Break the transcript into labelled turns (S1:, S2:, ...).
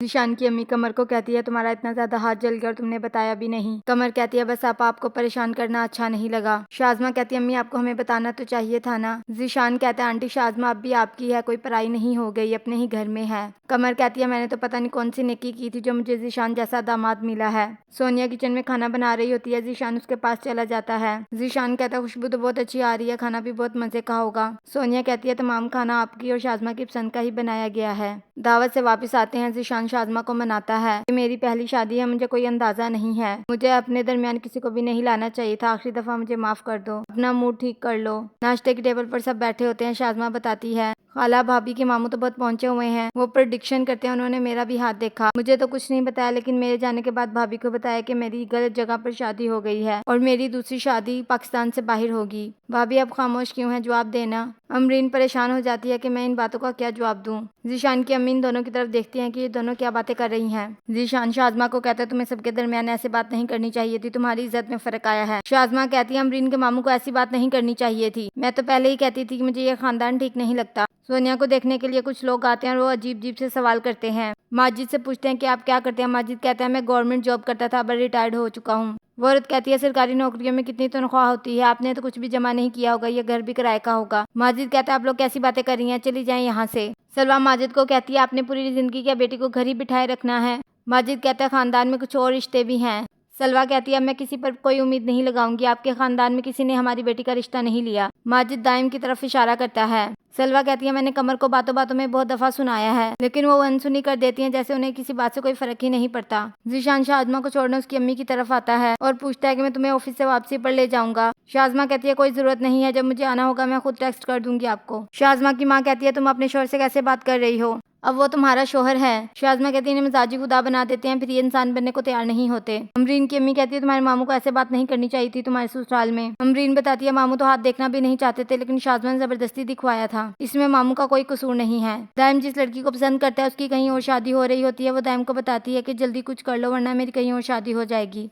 S1: ذیشان کی امی قمر کو کہتی ہے تمہارا اتنا زیادہ ہاتھ جل گیا اور تم نے بتایا بھی نہیں۔ قمر کہتی ہے بس آپ کو پریشان کرنا اچھا نہیں لگا۔ شازمہ کہتی ہے امی آپ کو ہمیں بتانا تو چاہیے تھا نا۔ ذیشان کہتا ہے آنٹی شازمہ اب بھی آپ کی ہے، کوئی پرائی نہیں ہو گئی، اپنے ہی گھر میں ہے۔ قمر کہتی ہے میں نے تو پتہ نہیں کون سی نیکی کی تھی جو مجھے ذیشان جیسا داماد ملا ہے۔ سونیا کچن میں کھانا بنا رہی ہوتی ہے، ذیشان اس کے پاس چلا جاتا ہے۔ ذیشان کہتا ہے خوشبو تو بہت اچھی آ رہی ہے، کھانا بھی بہت مزے کا ہوگا۔ سونیا کہتی ہے تمام کھانا آپ کی اور شازمہ کی پسند کا ہی بنایا گیا ہے۔ دعوت سے واپس آتے ہیں، ذیشان شازمہ کو مناتا ہے کہ میری پہلی شادی ہے، مجھے کوئی اندازہ نہیں ہے، مجھے اپنے درمیان کسی کو بھی نہیں لانا چاہیے تھا، آخری دفعہ مجھے معاف کر دو، اپنا موڈ ٹھیک کر لو۔ ناشتے کی ٹیبل پر سب بیٹھے ہوتے ہیں، شازمہ بتاتی ہے خالہ بھابھی کے ماموں تو بہت پہنچے ہوئے ہیں، وہ پریڈکشن کرتے ہیں، انہوں نے میرا بھی ہاتھ دیکھا، مجھے تو کچھ نہیں بتایا لیکن میرے جانے کے بعد بھابھی کو بتایا کہ میری غلط جگہ پر شادی ہو گئی ہے اور میری دوسری شادی پاکستان سے باہر ہوگی۔ بھابھی اب خاموش کیوں ہیں، جواب دینا۔ امرین پریشان ہو جاتی ہے کہ میں ان باتوں کا کیا جواب دوں۔ ذیشان کی امی ان دونوں کی طرف دیکھتی ہیں کہ یہ دونوں کیا باتیں کر رہی ہیں۔ ذیشان شازمہ کو کہتا ہے تمہیں سب کے درمیان ایسے بات نہیں کرنی چاہیے تھی، تمہاری عزت میں فرق آیا ہے۔ شازمہ کہتی ہے امرین کے ماموں کو ایسی بات نہیں کرنی چاہیے تھی، میں تو پہلے ہی کہتی تھی کہ مجھے یہ خاندان ٹھیک نہیں لگتا۔ سونیا کو دیکھنے کے لیے کچھ لوگ آتے ہیں اور وہ عجیب سے سوال کرتے ہیں۔ ماجد سے پوچھتے ہیں کہ آپ کیا کرتے ہیں؟ ماجد کہتا ہے میں گورنمنٹ جاب کرتا تھا، اب ریٹائرڈ ہو چکا ہوں۔ وہ عورت کہتی ہے سرکاری نوکریوں میں کتنی تنخواہ ہوتی ہے، آپ نے تو کچھ بھی جمع نہیں کیا ہوگا، یہ گھر بھی کرائے کا ہوگا۔ ماجد کہتا ہے آپ لوگ کیسی باتیں کر رہی ہیں، چلی جائیں یہاں سے۔ سلویٰ ماجد کو کہتی ہے آپ نے پوری زندگی کیا بیٹی کو گھر ہی بٹھائے رکھنا ہے؟ ماجد کہتا ہے خاندان میں کچھ اور رشتے بھی ہیں۔ سلویٰ کہتی ہے اب میں کسی پر کوئی امید نہیں لگاؤں گی، آپ کے خاندان میں کسی نے ہماری بیٹی کا رشتہ نہیں لیا۔ ماجد دائم کی طرف اشارہ کرتا ہے۔ سلویٰ کہتی ہے میں نے قمر کو باتوں باتوں میں بہت دفعہ سنایا ہے لیکن وہ انسنی کر دیتی ہیں، جیسے انہیں کسی بات سے کوئی فرق ہی نہیں پڑتا۔ ذیشان شازمہ کو چھوڑنے اس کی امی کی طرف آتا ہے اور پوچھتا ہے کہ میں تمہیں آفس سے واپسی پر لے جاؤں گا۔ شازمہ کہتی ہے کوئی ضرورت نہیں ہے، جب مجھے آنا ہوگا میں خود ٹیکسٹ کر دوں گی آپ کو۔ شازمہ کی ماں کہتی ہے تم اپنے شوہر سے کیسے بات کر رہی ہو، اب وہ تمہارا شوہر ہے۔ شازمہ کہتی ہے انہیں مزاجی خدا بنا دیتے ہیں، پھر یہ انسان بننے کو تیار نہیں ہوتے۔ امرین کی امی کہتی ہے تمہارے ماموں کو ایسے بات نہیں کرنی چاہیے تھی تمہارے سسرال میں۔ امرین بتاتی ہے ماموں تو ہاتھ دیکھنا بھی نہیں چاہتے تھے لیکن شازمہ نے زبردستی دکھوایا تھا، اس میں ماموں کا کوئی قصور نہیں ہے۔ دائم جس لڑکی کو پسند کرتا ہے اس کی کہیں اور شادی ہو رہی ہوتی ہے، وہ دائم کو بتاتی ہے کہ جلدی کچھ کر لو ورنہ میری کہیں اور شادی ہو جائے گی۔